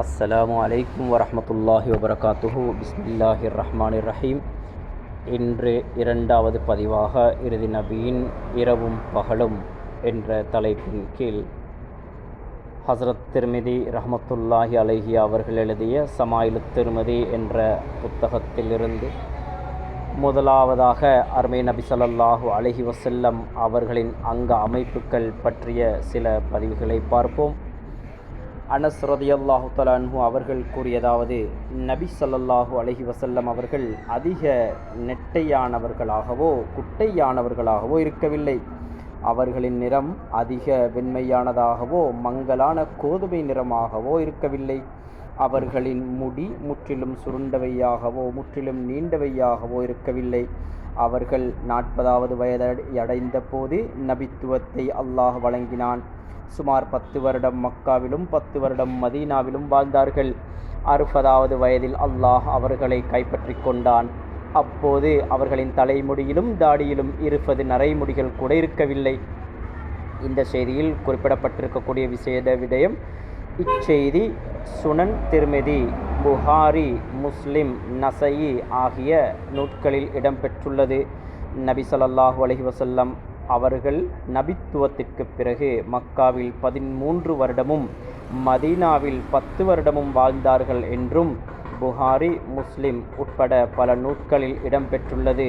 அஸ்ஸலாமு அலைக்கும் வரஹ்மத்துல்லாஹி வபரகாத்துஹு. பிஸ்மில்லாஹிர் ரஹ்மானிர் ரஹீம். இன்று இரண்டாவது பதிவாக இறுதி நபியின் இரவும் பகலும் என்ற தலைப்பின் கீழ் ஹஸ்ரத் திர்மிதி ரஹ்மத்துல்லாஹி அலைஹி அவர்கள் எழுதிய சமாயிலு திர்மிதி என்ற புத்தகத்திலிருந்து முதலாவதாக அருமை நபி ஸல்லல்லாஹு அலைஹி வஸல்லம் அவர்களின் அங்க அமைப்புகள் பற்றிய சில பதிவுகளை பார்ப்போம். அனஸ் ரலியல்லாஹு தஆலா அன்ஹு அவர்கள் கூறியதாவது, நபி ஸல்லல்லாஹு அலைஹி வஸல்லம் அவர்கள் அதிக நெட்டையானவர்களாகவோ குட்டையானவர்களாகவோ இருக்கவில்லை. அவர்களின் நிறம் அதிக வெண்மையானதாகவோ மங்கலான கோதுமை நிறமாகவோ இருக்கவில்லை. அவர்களின் முடி முற்றிலும் சுருண்டவையாகவோ முற்றிலும் நீண்டவையாகவோ இருக்கவில்லை. அவர்கள் 40வது வயதடைந்த போது நபித்துவத்தை அல்லாஹ் வழங்கினான். சுமார் 10 வருடம் மக்காவிலும் 10 வருடம் மதீனாவிலும் வாழ்ந்தார்கள். 60வது வயதில் அல்லாஹ் அவர்களை கைப்பற்றி கொண்டான். அப்போது அவர்களின் தலைமுடியிலும் தாடியிலும் 20 நரைமுடிகள் கூட இருக்கவில்லை. இந்த செய்தியில் குறிப்பிடப்பட்டிருக்கக்கூடிய விடயம் இச்செய்தி சுனன் திர்மிதி, புகாரி, முஸ்லிம், நசஈ ஆகிய நூட்களில் இடம்பெற்றுள்ளது. நபி ஸல்லல்லாஹு அலைஹி வஸல்லம் அவர்கள் நபித்துவத்திற்கு பிறகு மக்காவில் 13 வருடமும் மதீனாவில் 10 வருடமும் வாழ்ந்தார்கள் என்றும் புகாரி, முஸ்லிம் உட்பட பல நூட்களில் இடம்பெற்றுள்ளது.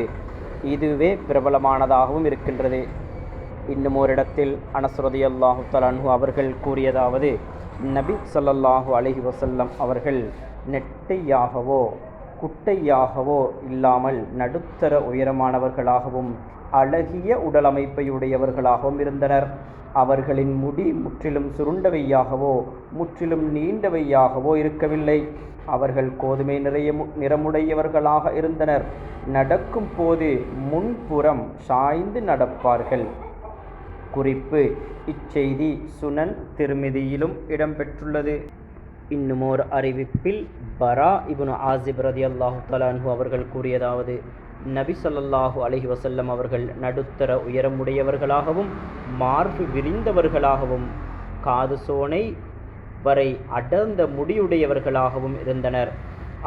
இதுவே பிரபலமானதாகவும் இருக்கின்றது. இன்னும் ஒரு இடத்தில் அனஸ் ரலியல்லாஹு தஆலா அன்ஹு அவர்கள் கூறியதாவது, நபி ஸல்லல்லாஹு அலைஹி வஸல்லம் அவர்கள் நெட்டையாகவோ குட்டையாகவோ இல்லாமல் நடுத்தர உயரமானவர்களாகவும் அழகிய உடலமைப்பையுடையவர்களாகவும் இருந்தனர். அவர்களின் முடி முற்றிலும் சுருண்டவையாகவோ முற்றிலும் நீண்டவையாகவோ இருக்கவில்லை. அவர்கள் கோதுமை நிறமுடையவர்களாக இருந்தனர். நடக்கும் போது முன்புறம் சாய்ந்து நடப்பார்கள். குறிப்பு: இச்செய்தி சுனன் திர்மிதியிலும் இடம்பெற்றுள்ளது. இன்னுமோர் அறிவிப்பில் பரா இப்னு ஆசிப் ரலியல்லாஹு தஆலா அன்ஹு அவர்கள் கூறியதாவது, நபி ஸல்லல்லாஹு அலைஹி வஸல்லம் அவர்கள் நடுத்தர உயரமுடையவர்களாகவும் மார்பு விரிந்தவர்களாகவும் காது சோனை வரை அடர்ந்த முடியுடையவர்களாகவும் இருந்தனர்.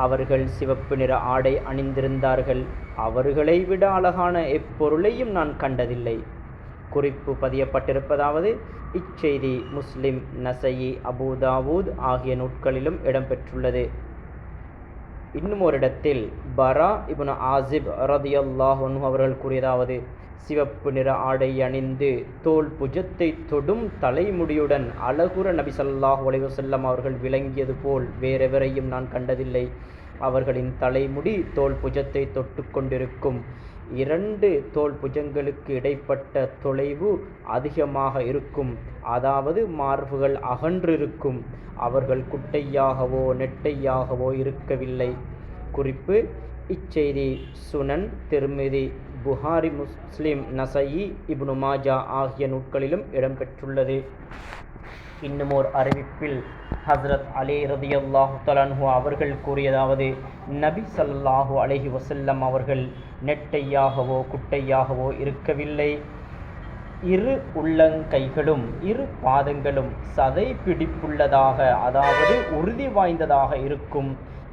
அவர்கள் சிவப்பு நிற ஆடை அணிந்திருந்தார்கள். அவர்களை விட அழகான எப்பொருளையும் நான் கண்டதில்லை. குறிப்பு பதியப்பட்டிருப்பதாவது, இச்செய்தி முஸ்லிம், நசஈ, அபூ தாவூத் ஆகிய நூட்களிலும் இடம்பெற்றுள்ளது. இன்னும் ஒரு இடத்தில் பரா இப்னு ஆசிப் ரலியல்லாஹு அன்ஹு அவர்கள் கூறியதாவது, சிவப்பு நிற ஆடை அணிந்து தோல் புஜத்தை தொடும் தலைமுடியுடன் அழகுற நபி ஸல்லல்லாஹு அலைஹி வஸல்லம் அவர்கள் விளங்கியது போல் வேறெவரையும் நான் கண்டதில்லை. அவர்களின் தலைமுடி தோல் புஜத்தை தொட்டு கொண்டிருக்கும். 2 தோல் புஜங்களுக்கு இடைப்பட்ட தொலைவு அதிகமாக இருக்கும். அதாவது மார்புகள் அகன்றிருக்கும். அவர்கள் குட்டையாகவோ நெட்டையாகவோ இருக்கவில்லை. குறிப்பு: இச்செய்தி சுனன் திர்மிதி, புகாரி, முஸ்லிம், நசஈ, இப்னு மாஜா ஆகிய நூட்களிலும் இடம்பெற்றுள்ளது. இன்னுமோர் அறிவிப்பில் ஹஸ்ரத் அலி ரலியல்லாஹு தஆலா அன்ஹு அவர்கள் கூறியதாவது, நபி ஸல்லல்லாஹு அலைஹி வஸல்லம் அவர்கள் நெட்டையாகவோ குட்டையாகவோ இருக்கவில்லை. 2 உள்ளங்கைகளும் 2 பாதங்களும் சதை பிடிப்புள்ளதாக, அதாவது உறுதி வாய்ந்ததாக இருக்கும்.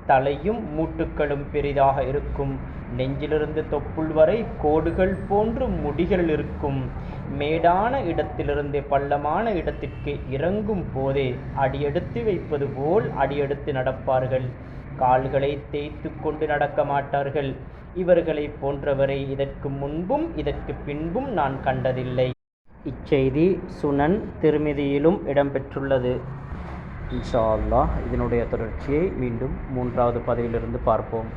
தலையும் மூட்டுக்களும் பெரிதாக இருக்கும். நெஞ்சிலிருந்து தொப்புள் வரை கோடுகள் போன்று முடிகள் இருக்கும். மேடான இடத்திலிருந்து பள்ளமான இடத்திற்கு இறங்கும் போதே அடியெடுத்து வைப்பது போல் அடியெடுத்து நடப்பார்கள். கால்களை தேய்த்து கொண்டு நடக்க மாட்டார்கள். இவர்களை போன்றவரை இதற்கு முன்பும் இதற்கு பின்பும் நான் கண்டதில்லை. இச்செய்தி சுனன் திர்மிதியிலும் இடம்பெற்றுள்ளது. இன்ஷா அல்லாஹ் இதனுடைய தொடர்ச்சியை மீண்டும் 3வது பதிவிலிருந்து பார்ப்போம்.